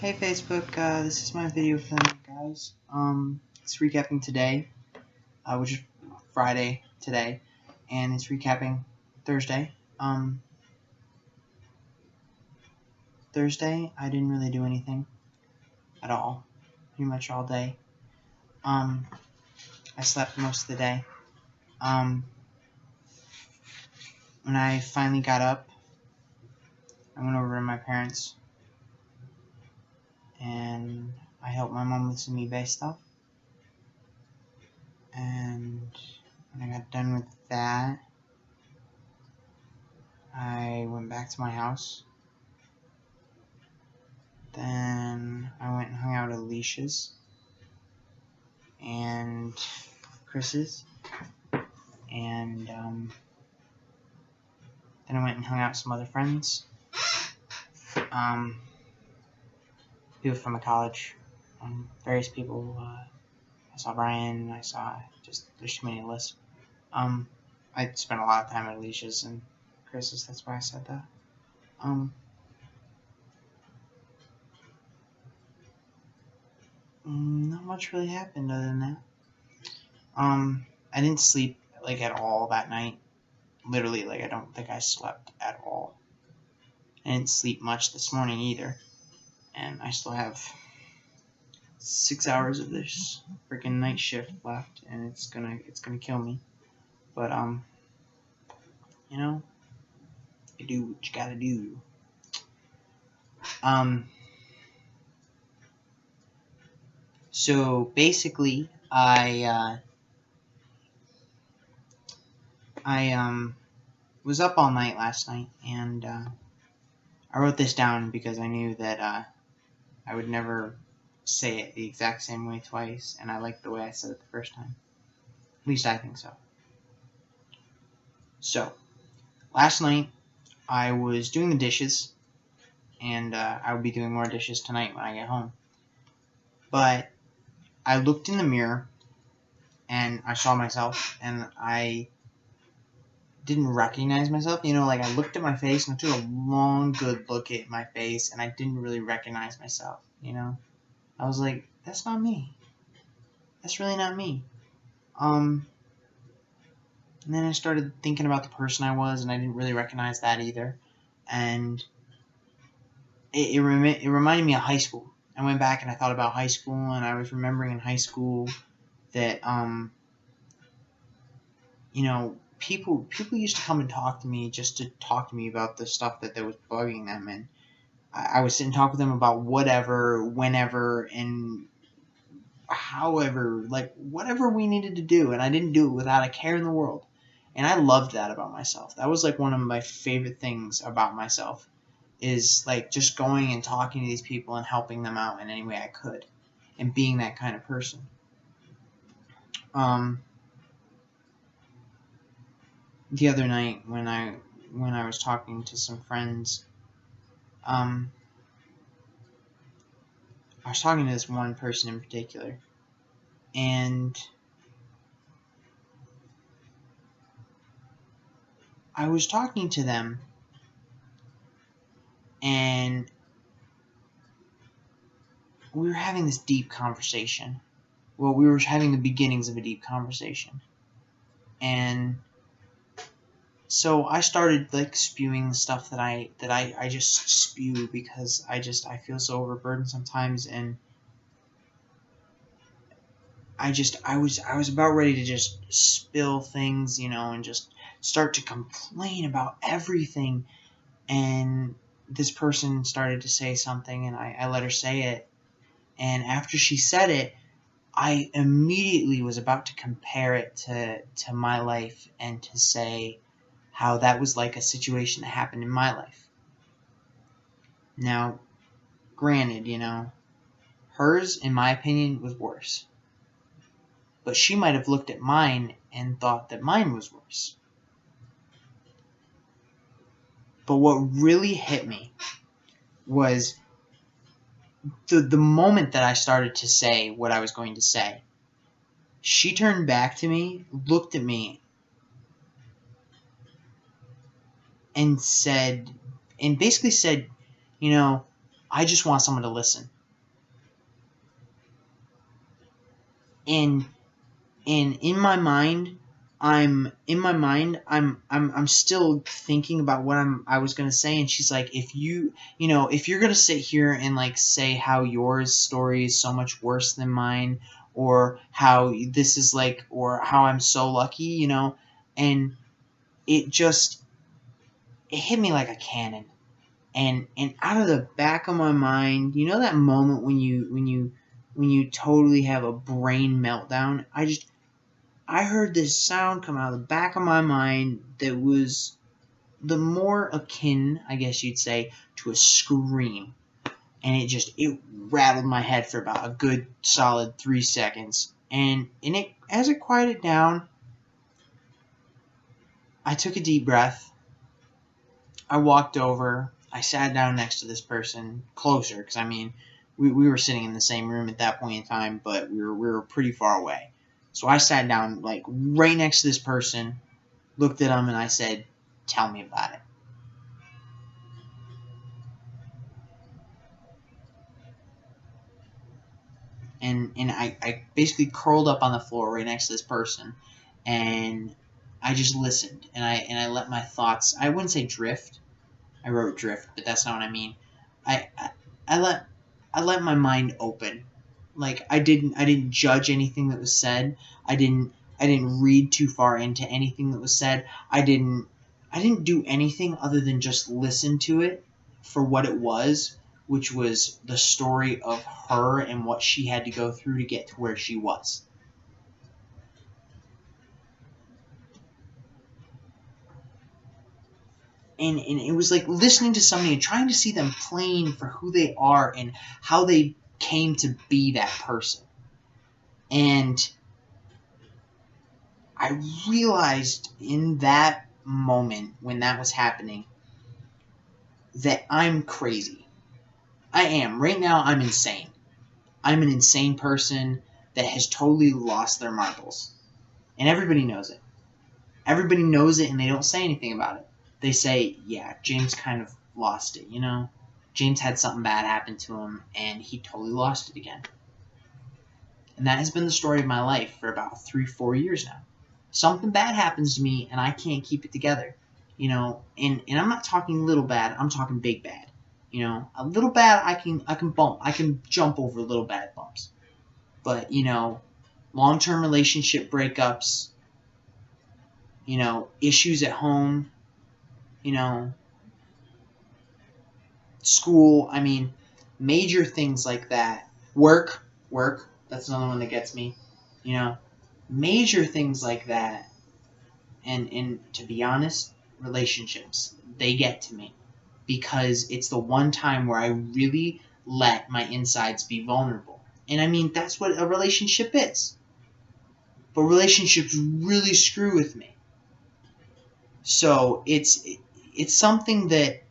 Hey Facebook, this is my video for the night, guys. It's recapping today, which is Friday today, and it's recapping Thursday. Thursday, I didn't really do anything at all, pretty much all day. I slept most of the day. When I finally got up, I went over to my parents, and I helped my mom with some eBay stuff. And when I got done with that, I went back to my house. Then I went and hung out at Alicia's and Chris's, and then I went and hung out with some other friends, people from the college, various people. I saw Brian, I saw there's too many to list. I spent a lot of time at Alicia's and Chris's, that's why I said that. Not much really happened other than that. I didn't sleep, at all that night. Literally, I don't think I slept at all. I didn't sleep much this morning either. And I still have 6 hours of this freaking night shift left, and it's gonna kill me. But, you do what you gotta do. So basically, I was up all night last night, and I wrote this down because I knew that I would never say it the exact same way twice, and I liked the way I said it the first time. At least I think so. So, last night, I was doing the dishes, and I will be doing more dishes tonight when I get home. But I looked in the mirror, and I saw myself, and I didn't recognize myself. I looked at my face, and I took a long, good look at my face, and I didn't really recognize myself, I was like, that's not me. That's really not me. And then I started thinking about the person I was, and I didn't really recognize that either. And it reminded me of high school. I went back and I thought about high school, and I was remembering in high school that, people used to come and talk to me just to talk to me about the stuff that was bugging them, and I would sit and talk with them about whatever, whenever, and however, whatever we needed to do, and I didn't do it without a care in the world. And I loved that about myself. That was one of my favorite things about myself, is just going and talking to these people and helping them out in any way I could, and being that kind of person. The other night when I was talking to some friends, I was talking to this one person in particular, and I was talking to them, and we were having this deep conversation. Well, we were having the beginnings of a deep conversation. And so I started spewing stuff that I just spew because I feel so overburdened sometimes, and I was about ready to just spill things, and just start to complain about everything. And this person started to say something, and I let her say it. And after she said it, I immediately was about to compare it to my life, and to say how that was a situation that happened in my life. Now, granted, hers, in my opinion, was worse. But she might have looked at mine and thought that mine was worse. But what really hit me was the moment that I started to say what I was going to say. She turned back to me, looked at me, and basically said, I just want someone to listen. And in my mind, I'm still thinking about what I was gonna say, and she's like, if you're gonna sit here and like say how yours story is so much worse than mine, or how this is like, or how I'm so lucky, and it hit me like a cannon, and out of the back of my mind, that moment when you totally have a brain meltdown, I heard this sound come out of the back of my mind that was the more akin, I guess you'd say, to a scream. And it rattled my head for about a good solid 3 seconds. And as it quieted down, I took a deep breath. I walked over. I sat down next to this person, closer, because we were sitting in the same room at that point in time, but we were pretty far away. So I sat down, like, right next to this person, looked at them, and I said, "Tell me about it." And I basically curled up on the floor right next to this person, and I just listened, and I let my thoughts, I wouldn't say drift. I wrote drift, but that's not what I mean. I let my mind open. Like, I didn't judge anything that was said. I didn't read too far into anything that was said. I didn't do anything other than just listen to it for what it was, which was the story of her and what she had to go through to get to where she was. And it was like listening to somebody and trying to see them plain for who they are and how they came to be that person. And I realized in that moment when that was happening that I'm crazy. I am. Right now, I'm insane. I'm an insane person that has totally lost their marbles. And everybody knows it. Everybody knows it, and they don't say anything about it. They say, yeah, James kind of lost it, James had something bad happen to him, and he totally lost it again. And that has been the story of my life for about 3-4 years now. Something bad happens to me, and I can't keep it together, and I'm not talking little bad, I'm talking big bad. A little bad, I can jump over little bad bumps. But, long-term relationship breakups, issues at home, school, major things like that. Work, that's another one that gets me, major things like that. And to be honest, relationships, they get to me. Because it's the one time where I really let my insides be vulnerable. And that's what a relationship is. But relationships really screw with me. So it's something that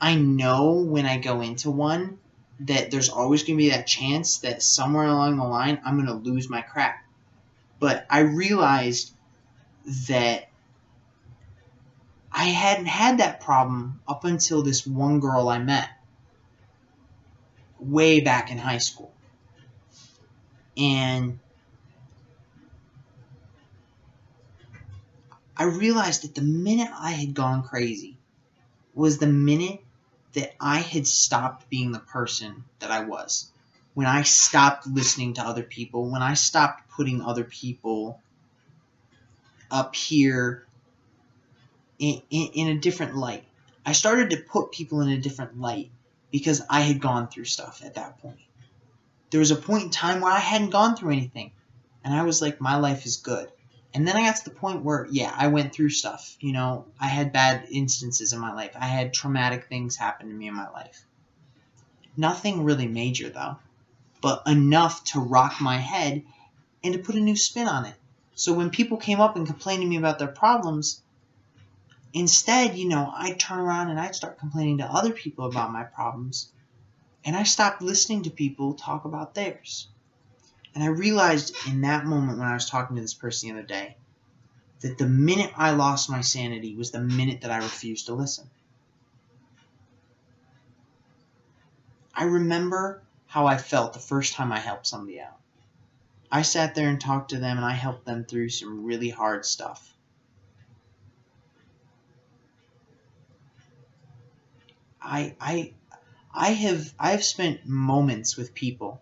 I know when I go into one that there's always going to be that chance that somewhere along the line I'm going to lose my crap. But I realized that I hadn't had that problem up until this one girl I met way back in high school. And I realized that the minute I had gone crazy was the minute that I had stopped being the person that I was. When I stopped listening to other people, when I stopped putting other people up here in a different light. I started to put people in a different light because I had gone through stuff at that point. There was a point in time where I hadn't gone through anything, and I was like, my life is good. And then I got to the point where, yeah, I went through stuff. I had bad instances in my life. I had traumatic things happen to me in my life. Nothing really major, though, but enough to rock my head and to put a new spin on it. So when people came up and complained to me about their problems, instead, I'd turn around and I'd start complaining to other people about my problems. And I stopped listening to people talk about theirs. And I realized in that moment when I was talking to this person the other day that the minute I lost my sanity was the minute that I refused to listen. I remember how I felt the first time I helped somebody out. I sat there and talked to them, and I helped them through some really hard stuff. I've spent moments with people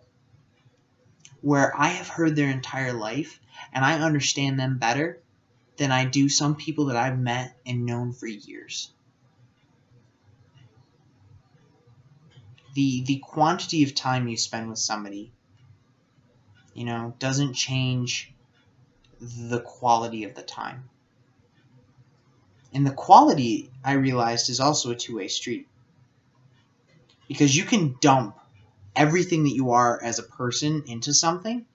where I have heard their entire life, and I understand them better than I do some people that I've met and known for years. The quantity of time you spend with somebody, doesn't change the quality of the time. And the quality, I realized, is also a two-way street. Because you can dump everything that you are as a person into something,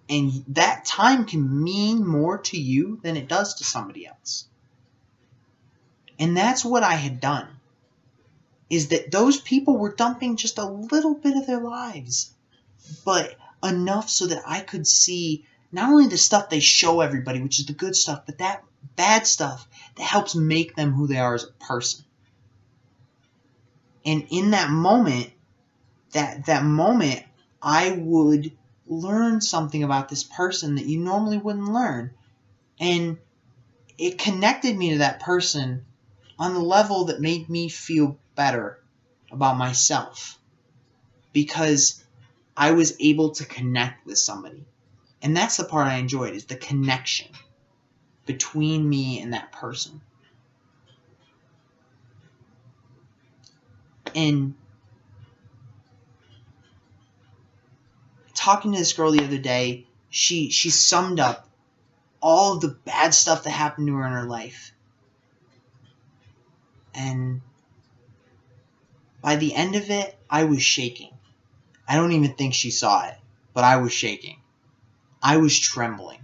and that time can mean more to you than it does to somebody else. And that's what I had done, is that those people were dumping just a little bit of their lives, but enough so that I could see not only the stuff they show everybody, which is the good stuff, but that bad stuff that helps make them who they are as a person. And in that moment, I would learn something about this person that you normally wouldn't learn. And it connected me to that person on the level that made me feel better about myself, because I was able to connect with somebody. And that's the part I enjoyed, is the connection between me and that person. And talking to this girl the other day, she summed up all of the bad stuff that happened to her in her life. And by the end of it, I was shaking. I don't even think she saw it, but I was shaking. I was trembling.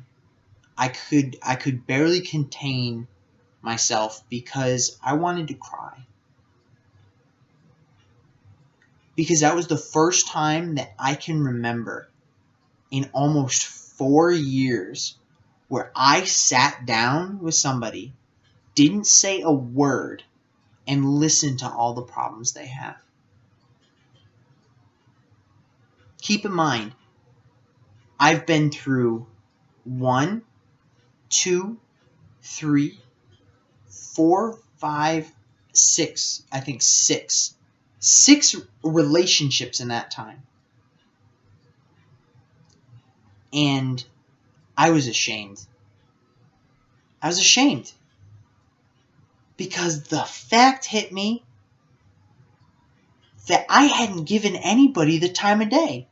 I could barely contain myself because I wanted to cry. Because that was the first time that I can remember in almost 4 years where I sat down with somebody, didn't say a word, and listened to all the problems they have. Keep in mind, I've been through 1, 2, 3, 4, 5, 6, I think 6 relationships in that time. And I was ashamed. I was ashamed. Because the fact hit me that I hadn't given anybody the time of day.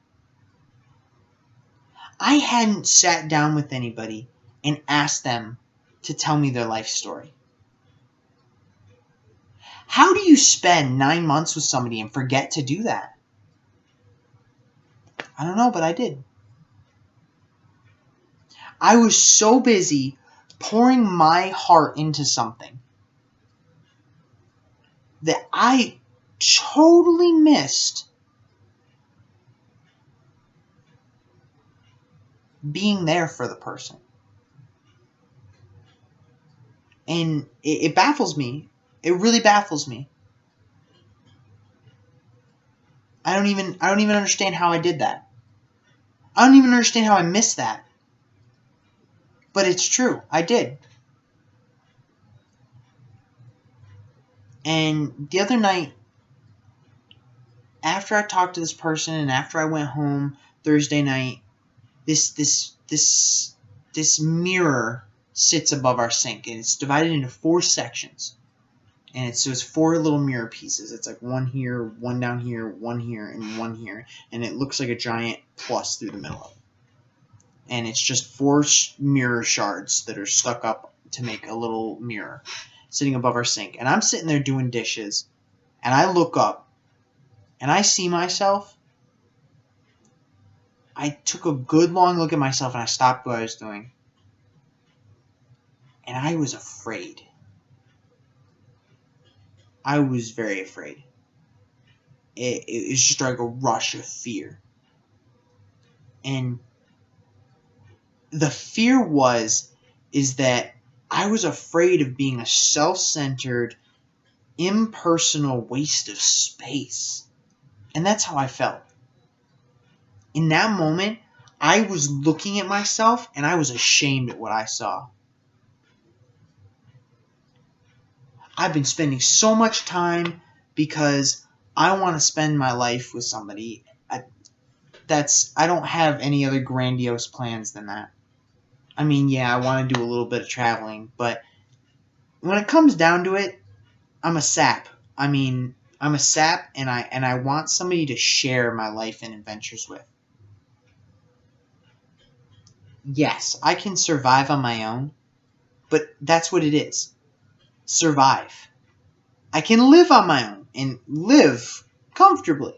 I hadn't sat down with anybody and asked them to tell me their life story. How do you spend 9 months with somebody and forget to do that? I don't know, but I did. I was so busy pouring my heart into something that I totally missed being there for the person. And it baffles me. It really baffles me. I don't even understand how I did that. I don't even understand how I missed that. But it's true. I did. And the other night, after I talked to this person and after I went home Thursday night, this mirror sits above our sink, and it's divided into 4 sections. And so it's 4 little mirror pieces. It's like one here, one down here, one here, and one here. And it looks like a giant plus through the middle of it. And it's just 4 mirror shards that are stuck up to make a little mirror sitting above our sink. And I'm sitting there doing dishes, and I look up, and I see myself. I took a good long look at myself, and I stopped what I was doing. And I was afraid. I was very afraid. It was just like a rush of fear. And the fear is that I was afraid of being a self-centered, impersonal waste of space. And that's how I felt. In that moment, I was looking at myself and I was ashamed at what I saw. I've been spending so much time because I want to spend my life with somebody. I don't have any other grandiose plans than that. I mean, yeah, I want to do a little bit of traveling, but when it comes down to it, I'm a sap. I'm a sap, and I want somebody to share my life and adventures with. Yes, I can survive on my own, but that's what it is. Survive. I can live on my own and live comfortably.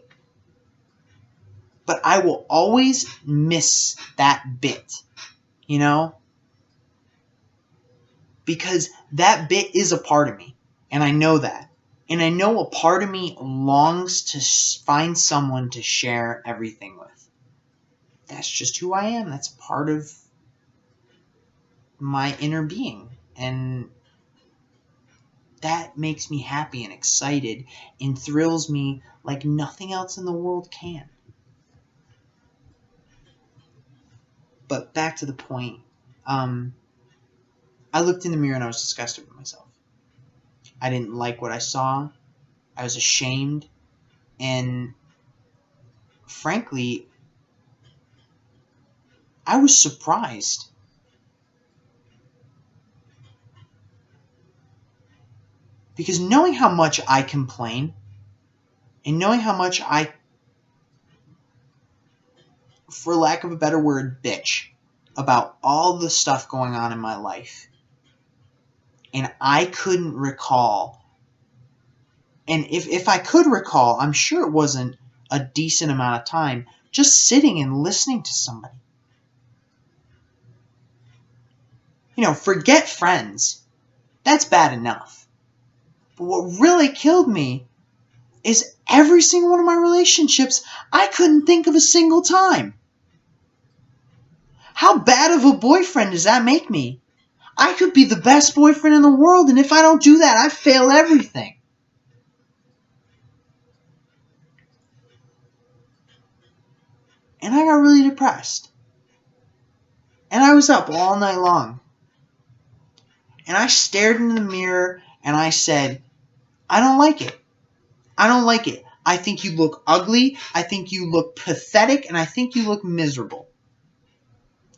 But I will always miss that bit, you know? Because that bit is a part of me, and I know that. And I know a part of me longs to find someone to share everything with. That's just who I am. That's part of my inner being. And that makes me happy and excited and thrills me like nothing else in the world can. But back to the point. I looked in the mirror and I was disgusted with myself. I didn't like what I saw. I was ashamed. And frankly, I was surprised. Because knowing how much I complain and knowing how much I, for lack of a better word, bitch about all the stuff going on in my life, and I couldn't recall, and if I could recall, I'm sure it wasn't a decent amount of time, just sitting and listening to somebody. You know, forget friends. That's bad enough. But what really killed me is every single one of my relationships, I couldn't think of a single time. How bad of a boyfriend does that make me? I could be the best boyfriend in the world, and if I don't do that, I fail everything. And I got really depressed. And I was up all night long. And I stared into the mirror and I said, I don't like it. I don't like it. I think you look ugly. I think you look pathetic. And I think you look miserable.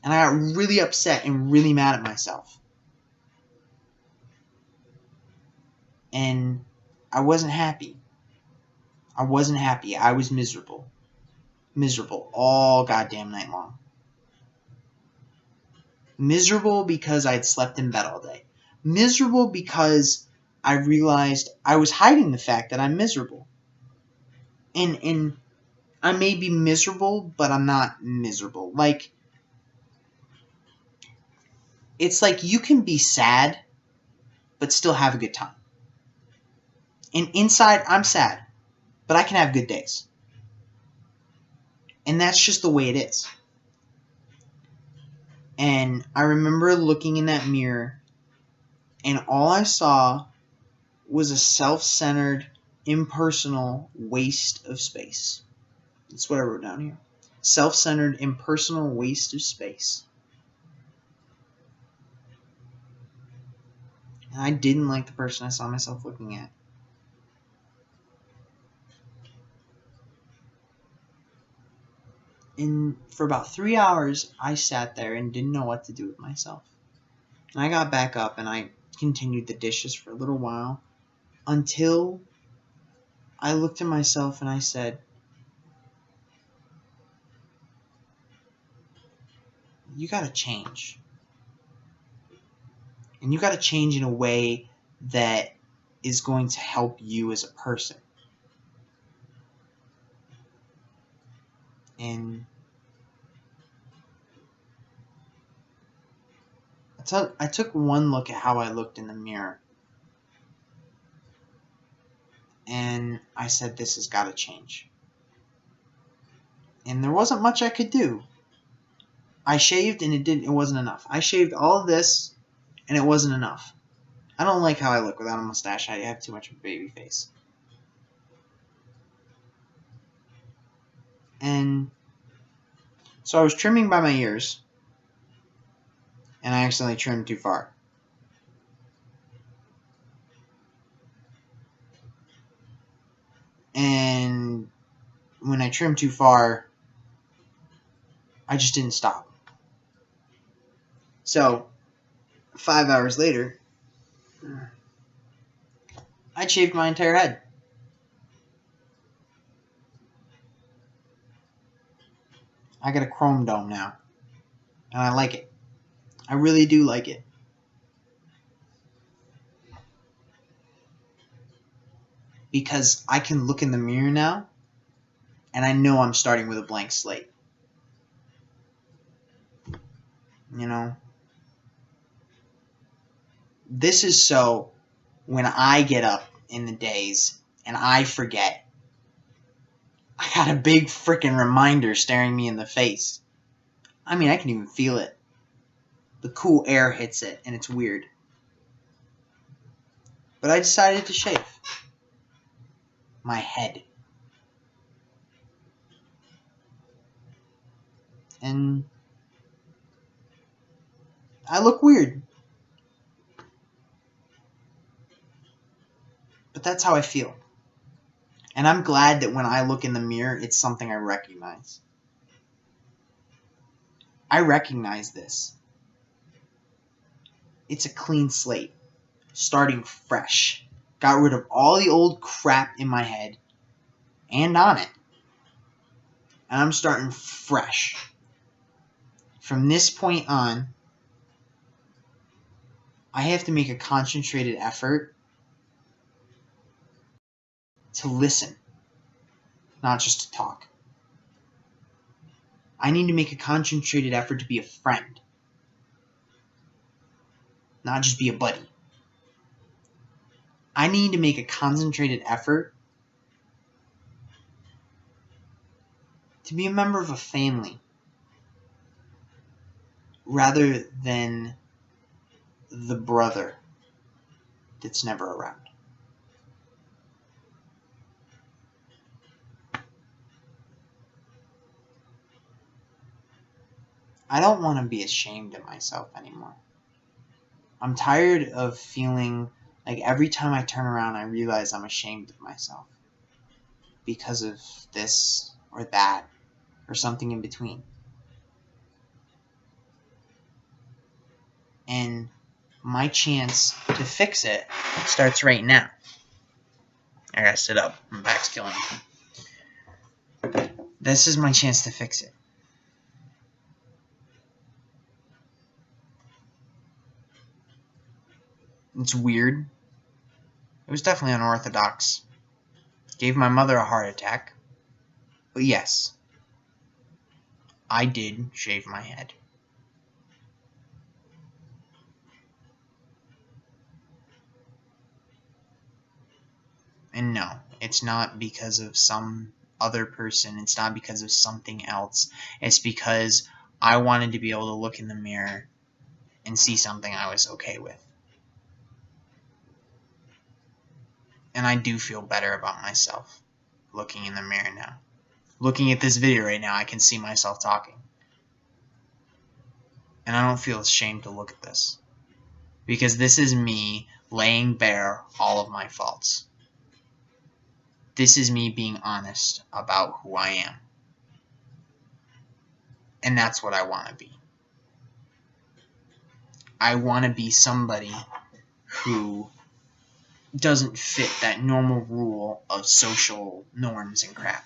And I got really upset and really mad at myself. And I wasn't happy. I wasn't happy. I was miserable. Miserable all goddamn night long. Miserable because I'd slept in bed all day. Miserable because I realized I was hiding the fact that I'm miserable. And I may be miserable, but I'm not miserable. Like, it's like you can be sad, but still have a good time. And inside, I'm sad, but I can have good days. And that's just the way it is. And I remember looking in that mirror, and all I saw was a self-centered, impersonal waste of space. That's what I wrote down here. Self-centered, impersonal waste of space. And I didn't like the person I saw myself looking at. And for about 3 hours, I sat there and didn't know what to do with myself. And I got back up and I continued the dishes for a little while until I looked at myself and I said, you gotta change. And you gotta change in a way that is going to help you as a person. And I took one look at how I looked in the mirror. And I said, this has got to change. And there wasn't much I could do. I shaved and it wasn't enough. I shaved all of this and it wasn't enough. I don't like how I look without a mustache. I have too much of a baby face. And so I was trimming by my ears, and I accidentally trimmed too far. And when I trimmed too far, I just didn't stop. So 5 hours later, I shaved my entire head. I got a chrome dome now, and I like it. I really do like it. Because I can look in the mirror now, and I know I'm starting with a blank slate. You know? This is so when I get up in the days and I forget, I got a big freaking reminder staring me in the face. I mean, I can even feel it. The cool air hits it, and it's weird. But I decided to shave my head. And I look weird. But that's how I feel. And I'm glad that when I look in the mirror, it's something I recognize. I recognize this. It's a clean slate. Starting fresh. Got rid of all the old crap in my head and on it. And I'm starting fresh. From this point on, I have to make a concentrated effort to listen, not just to talk. I need to make a concentrated effort to be a friend, not just be a buddy. I need to make a concentrated effort to be a member of a family rather than the brother that's never around. I don't want to be ashamed of myself anymore. I'm tired of feeling like every time I turn around I realize I'm ashamed of myself because of this or that or something in between. And my chance to fix it starts right now. I gotta sit up. My back's killing me. This is my chance to fix it. It's weird. It was definitely unorthodox. Gave my mother a heart attack. But yes, I did shave my head. And no, it's not because of some other person. It's not because of something else. It's because I wanted to be able to look in the mirror and see something I was okay with. And I do feel better about myself looking in the mirror now. Looking at this video right now, I can see myself talking. And I don't feel ashamed to look at this. Because this is me laying bare all of my faults. This is me being honest about who I am. And that's what I want to be. I want to be somebody who doesn't fit that normal rule of social norms and crap.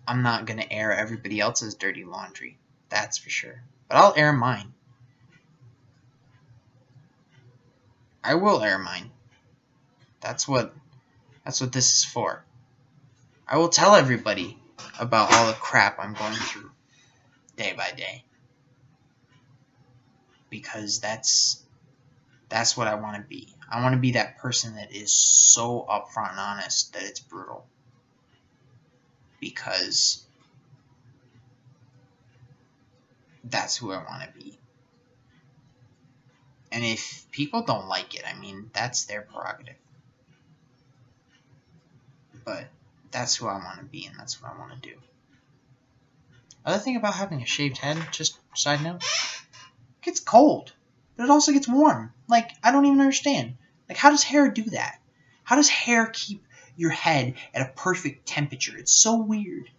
I'm not going to air everybody else's dirty laundry. That's for sure. But I'll air mine. I will air mine. That's what this is for. I will tell everybody about all the crap I'm going through day by day. Because that's what I want to be. I want to be that person that is so upfront and honest that it's brutal. because that's who I want to be. And if people don't like it, I mean, that's their prerogative. But that's who I want to be, and that's what I want to do. Other thing about having a shaved head, just side note, it gets cold, but it also gets warm. Like, I don't even understand. Like, how does hair do that? How does hair keep your head at a perfect temperature? It's so weird.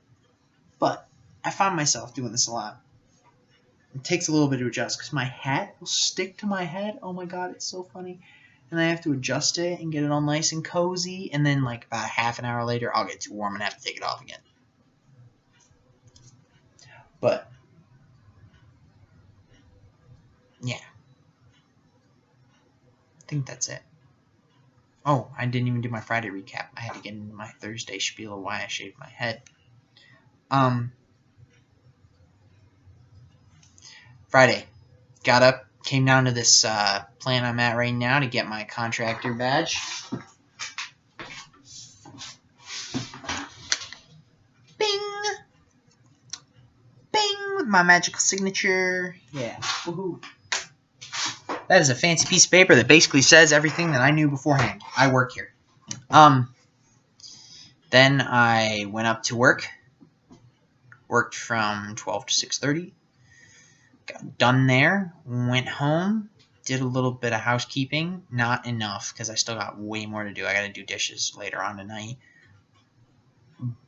But I find myself doing this a lot. It takes a little bit to adjust because my hat will stick to my head. Oh my god, it's so funny. And I have to adjust it and get it all nice and cozy. And then like about half an hour later, I'll get too warm and have to take it off again. But yeah, I think that's it. Oh, I didn't even do my Friday recap. I had to get into my Thursday spiel of why I shaved my head. Friday, got up, came down to this plant I'm at right now to get my contractor badge. Bing! Bing! With my magical signature. Yeah. Woohoo. That is a fancy piece of paper that basically says everything that I knew beforehand. I work here. Then I went up to work. Worked from 12 to 6:30. Got done there. Went home. Did a little bit of housekeeping. Not enough because I still got way more to do. I got to do dishes later on tonight.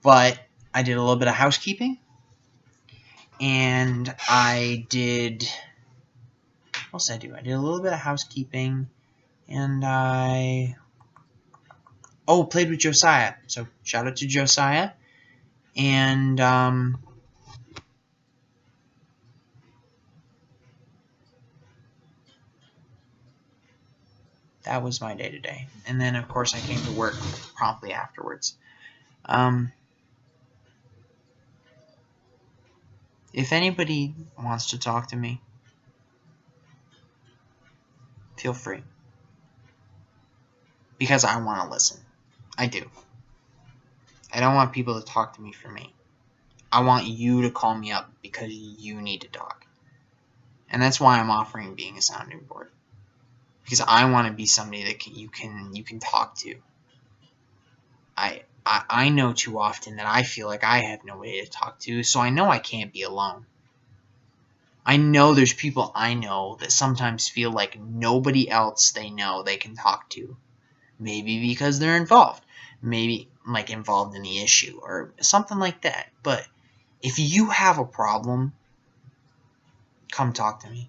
But I did a little bit of housekeeping. And I did... What else did I do? I did a little bit of housekeeping. And I... Oh, played with Josiah. So, shout out to Josiah. And, that was my day today. And then, of course, I came to work promptly afterwards. If anybody wants to talk to me, feel free. Because I want to listen. I do. I don't want people to talk to me for me. I want you to call me up because you need to talk. And that's why I'm offering being a sounding board. Because I want to be somebody that you can talk to. I know too often that I feel like I have nobody to talk to, so I know I can't be alone. I know there's people I know that sometimes feel like nobody else they know they can talk to. Maybe because they're involved. Maybe like involved in the issue or something like that. But if you have a problem, come talk to me.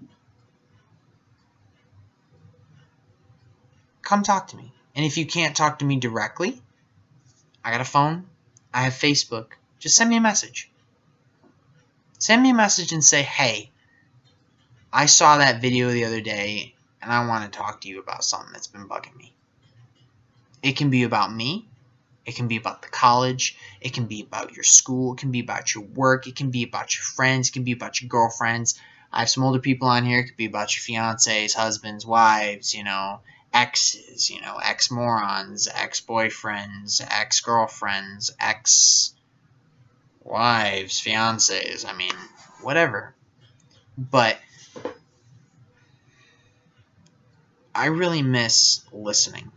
Come talk to me. And if you can't talk to me directly, I got a phone. I have Facebook. Just send me a message. Send me a message and say, hey, I saw that video the other day and I want to talk to you about something that's been bugging me. It can be about me. It can be about the college. It can be about your school. It can be about your work. It can be about your friends. It can be about your girlfriends. I have some older people on here. It could be about your fiancés, husbands, wives, exes, ex-morons, ex-boyfriends, ex-girlfriends, ex-wives, fiancés. I mean, whatever. But I really miss listening.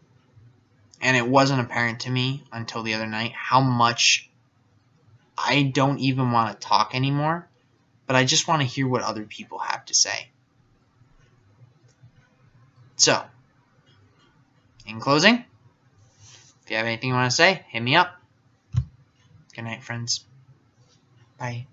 And it wasn't apparent to me until the other night how much I don't even want to talk anymore, but I just want to hear what other people have to say. So, in closing, if you have anything you want to say, hit me up. Good night, friends. Bye.